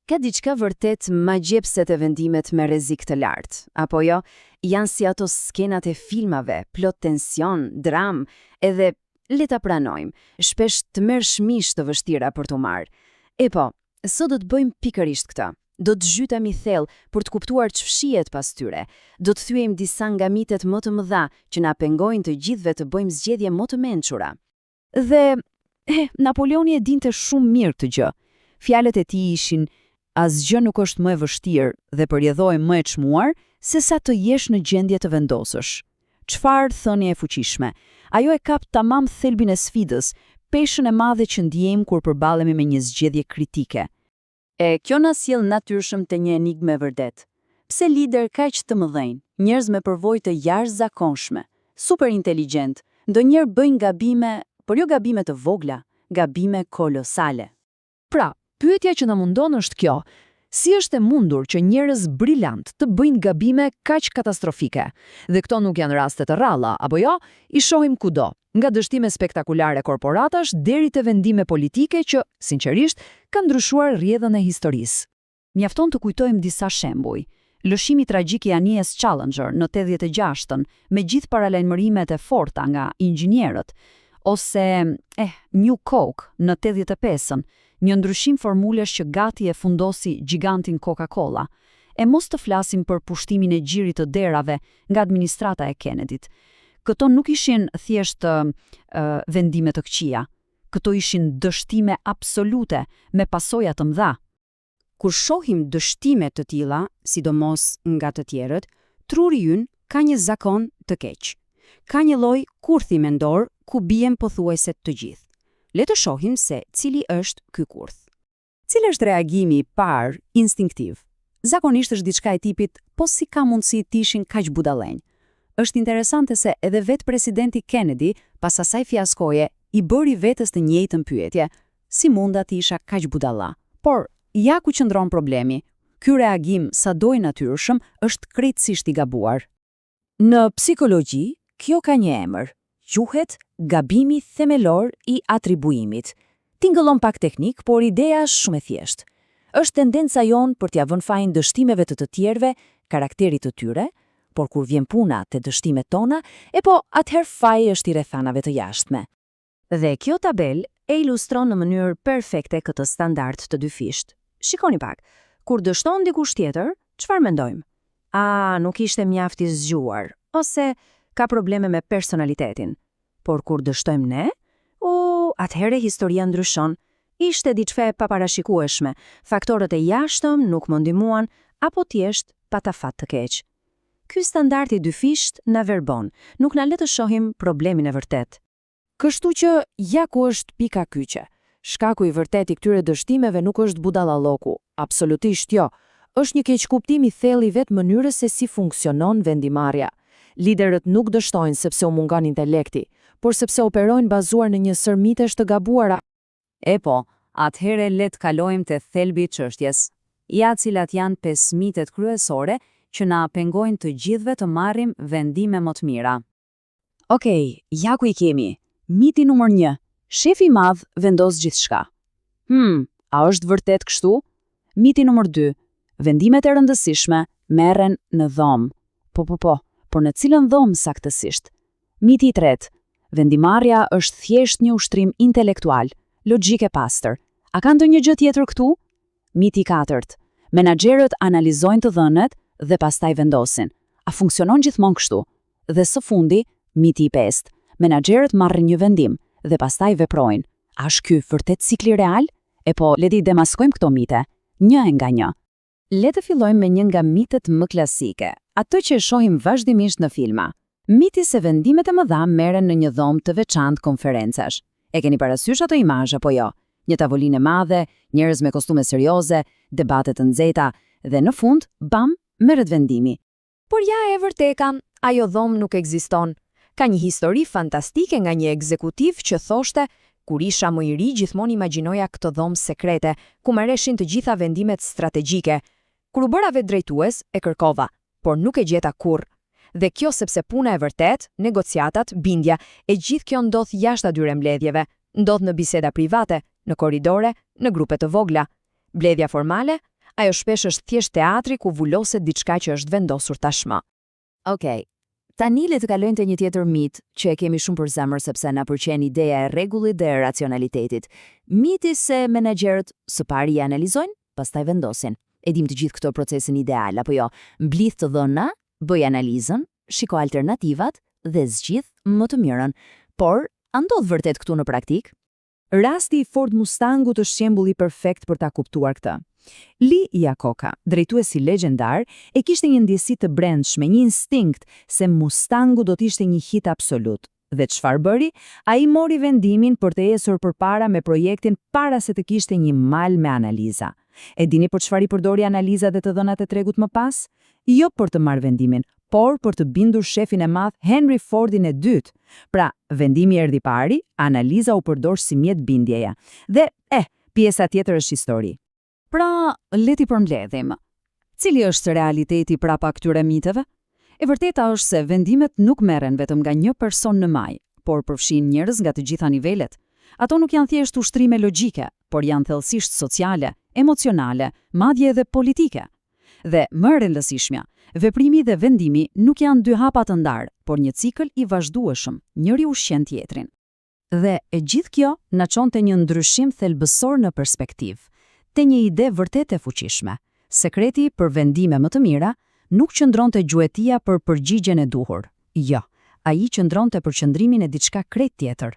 ka diçka vërtet magjepse të vendimet me rrezik të lartë, apo jo? Janë si ato skenat e filmave, plot tension, dram, edhe le ta pranojmë, shpesh të mërshmish të vështira për t'u marrë. E po, sot do të bëjmë pikërisht këtë. Do të zhytemi thellë për të kuptuar ç'fshihet pas tyre. Do të thyejmë disa nga mitet më të mëdha që na pengojnë të gjithëve të bëjmë zgjedhje më të mençura. Dhe Napoleoni e dinte shumë mirë këtë gjë. Fjalët e tij ishin: asgjë nuk është më e vështirë dhe përjedhoj më e çmuar se sa të jesh në gjendje të vendosësh. Çfarë thënie e fuqishme. Ajo e kap tamam thelbin e sfidës, peshën e madhe që ndjejmë kur përballemi me një zgjedhje kritike. E kjo na sjell natyrshëm te një enigme vërtet. Pse lider kaq të mëdhenj, njerëz me përvojë të jashtëzakonshme, super inteligjent, ndonjëherë bëjnë gabime, por jo gabime të vogla, gabime kolosale. Pra, pyetja që na mundon është kjo: si është e mundur që njerëz briljant të bëjnë gabime kaq katastrofike? Dhe këto nuk janë raste të rralla, apo jo? I shohim kudo, nga dështime spektakulare korporatash deri te vendime politike që, sinqerisht, kanë ndryshuar rrjedhën e historisë. Mjafton të kujtojmë disa shembuj. Lëshimi tragjik i anijes Challenger në 86-ën, me gjithë paralajmërimet e forta nga inxhinierët, ose New Coke në 85-ën, një ndryshim formulesh që gati e fundosi gigantin Coca-Cola. E mos të flasim për pushtimin e gjirit të derave nga administrata e Kennedyt. Këto nuk ishin thjesht vendime të këqija. Këto ishin dështime absolute me pasoja të mëdha. Kur shohim dështime të tilla, sidomos nga të tjerët, truri ynë ka një zakon të keq. Ka një lloj kurthi mendor ku bien pothuajse të gjithë. Le të shohim se cili është ky kurth. Cili është reagimi i parë instinktiv? Zakonisht është diçka e tipit: po si ka mundësi të ishin kaq budallënj? Është interesante se edhe vetë presidenti Kennedy, pas asaj fiaskoje, i bëri vetes të njëjtën pyetje: si munda të isha kaq budalla? Por ja ku qëndron problemi. Ky reagim, sado i natyrshëm, është krejtësisht i gabuar. Në psikologji, kjo ka një emër. Quhet gabimi themelor i atribuimit. Tingëllon pak teknik, por ideja është shumë e thjeshtë. Është tendenca jonë për t'ia vënë fajin dështimeve të tjerëve, karakterit të tyre, por kur vjen puna te dështimet tona, atëherë faji është i rrethanave të jashtme. Dhe kjo tabel e ilustron në mënyrë perfekte këtë standard të dyfisht. Shikoni pak, kur dështon dikush tjetër, çfarë mendojmë? Nuk ishte mjaft i zgjuar, ose ka probleme me personalitetin. Por kur dështojmë ne, atëherë historia ndryshon. Ishte diçka e paparashikueshme, faktorët e jashtëm nuk më ndihmuan, apo thjesht pata fat të keq. Ky standard i dyfisht na verbon, nuk na le të shohim problemin e vërtet. Kështu që ja ku është pika kyçe. Shkaku i vërtet i këtyre dështimeve nuk është budallalloku, absolutisht jo. Është një keqkuptim i thellë i vetë mënyrës se si funksionon vendimarrja. Liderët nuk dështojnë sepse u mungon intelekti, por sepse operojnë bazuar në një sërmitesh të gabuara. Atëherë le të kalojmë te thelbi i çështjes. Cilat janë 5 mitet kryesore që na pengojnë të gjithëve të marrim vendime më të mira. Ja ku i kemi. Miti numër 1. Shefi i madh vendos gjithçka. A është vërtet kështu? Miti numër 2. Vendimet e rëndësishme merren në dhomë. Por në cilën dhomë saktësisht? Miti i 3. Vendimarrja është thjesht një ushtrim intelektual, logjik e pastër. A ka ndonjë gjë tjetër këtu? Miti i 4. Menaxherët analizojnë të dhënat dhe pastaj vendosin. A funksionon gjithmonë kështu? Dhe së fundi, miti i 5. Menaxherët marrin një vendim dhe pastaj veprojnë. A është ky vërtet cikli real? Le të demaskojmë këto mite, një nga një. Le të fillojmë me një nga mitet më klasike, ato që e shohim vazhdimisht në filma. Miti se vendimet e mëdha merren në një dhomë të veçantë konferencash. E keni parasysh ato imazhe apo jo? Një tavolinë e madhe, njerëz me kostume serioze, debate të nxehta dhe në fund, bam, merret vendimi. Por ja e vërtekan, ajo dhomë nuk ekziston. Ka një histori fantastike nga një ekzekutiv që thoshte: kur isha më i ri, gjithmonë imagjinoja këtë dhomë sekrete, ku merreshin të gjitha vendimet strategjike. Kur u bëra vetë drejtues, e kërkova, por nuk e gjeta kurrë. Dhe kjo sepse puna e vërtet, negociatat, bindja, e gjithë kjo ndodh jashtë atyre mbledhjeve, ndodh në biseda private, në korridore, në grupe të vogla. Mbledhja formale, Ajo shpesh është thjesht teatri ku vuloset diçka që është vendosur tashmë. Okej. Tani le të kalojmë te një tjetër mit që e kemi shumë për zemër sepse na pëlqen ideja e rregullit dhe e racionalitetit. Miti se menaxherët së pari i analizojnë, pastaj vendosin. E dim të gjithë këto procesin ideal, apo jo? Mblidh të dhëna, bëj analizën, shiko alternativat dhe zgjidh më të mirën. Por, a ndodh vërtet këtu në praktik? Rasti i Ford Mustangut është shembulli perfekt për ta kuptuar këtë. Lee Iacocca, drejtuesi legjendar, e kishte një ndjesi të brendshme, një instinkt se Mustangu do të ishte një hit absolut. Dhe çfarë bëri? Ai mori vendimin për të ecur përpara me projektin para se të kishte një mal me analiza. E dini për çfarë i përdori analizat dhe të dhënat e tregut më pas? Jo për të marrë vendimin, por për të bindur shefin e madh Henry Fordin e dytë. Pra, vendimi erdhi pari, analiza u përdor si mjet bindjeja. Dhe, pjesa tjetër është histori. Pra, le ti përmbledhim. Cili është realiteti prapa këtyre miteve? E vërteta është se vendimet nuk merren vetëm nga një person në maj, por përfshin njerëz nga të gjitha nivelet. Ato nuk janë thjesht ushtrime logjike, por janë thellësisht sociale, emocionale, madje edhe politike. Dhe më e rëndësishmja, veprimi dhe vendimi nuk janë dy hapa të ndarë, por një cikël i vazhdueshëm, njëri ushqen tjetrin. Dhe e gjithë kjo na çon te një ndryshim thelbësor në perspektivë, te një ide vërtet e fuqishme. Sekreti për vendime më të mira nuk qëndronte gjuetia për përgjigjen e duhur. Jo, ai qëndronte për qëndrimin e diçka krejt tjetër.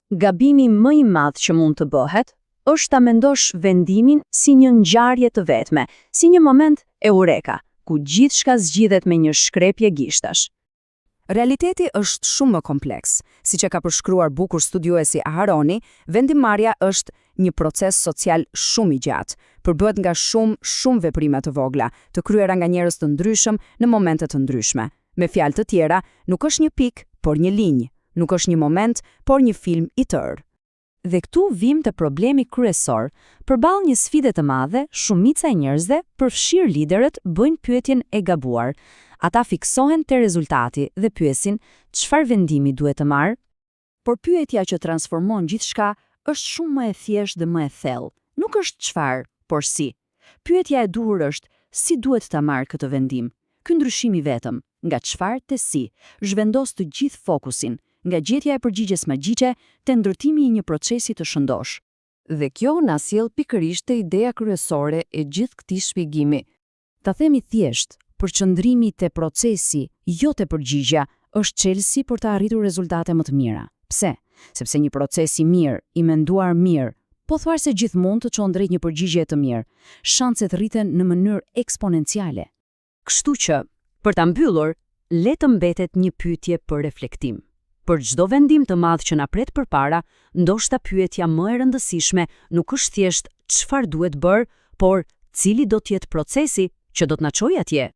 Gabimi më i madh që mund të bëhet është ta mendosh vendimin si një ngjarje të vetme, si një moment eureka, ku gjithçka zgjidhet me një shkrepje gishtash. Realiteti është shumë më kompleks. Siç e ka përshkruar bukur studiuesi Aharoni, vendimmarrja është një proces social shumë i gjatë, përbëhet nga shumë veprime të vogla, të kryera nga njerëz të ndryshëm në momente të ndryshme. Me fjalë të tjera, nuk është një pikë, por një linjë, nuk është një moment, por një film i tërë. Dhe këtu vim të problemi kryesor. Përballë një sfide të madhe, shumica e njerëzve, përfshirë liderët, bëjnë pyetjen e gabuar. Ata fiksohen te rezultati dhe pyesin çfarë vendimi duhet të marr. Por pyetja që transformon gjithçka është shumë më e thjeshtë dhe më e thellë. Nuk është çfarë, por si. Pyetja e duhur është si duhet ta marr këtë vendim. Ky ndryshim i vetëm, nga çfarë te si, zhvendos të gjithë fokusin, nga gjetja e përgjigjes magjike te ndërtimi i një procesi të shëndosh. Dhe kjo na sjell pikërisht te ideja kryesore e gjithë këtij shpjegimi. Ta themi thjesht, përqëndrimi te procesi, jo te përgjigja, është çelësi për të arritur rezultate më të mira. Pse? Sepse një proces i mirë, i menduar mirë, pothuajse gjithmonë të çon drejt një përgjigje të mirë. Shanset rriten në mënyrë eksponenciale. Kështu që, për ta mbyllur, le të mbetet një pyetje për reflektim. Për çdo vendim të madh që na pret përpara, ndoshta pyetja më e rëndësishme nuk është thjesht çfarë duhet bërë, por cili do të jetë procesi që do të na çojë atje.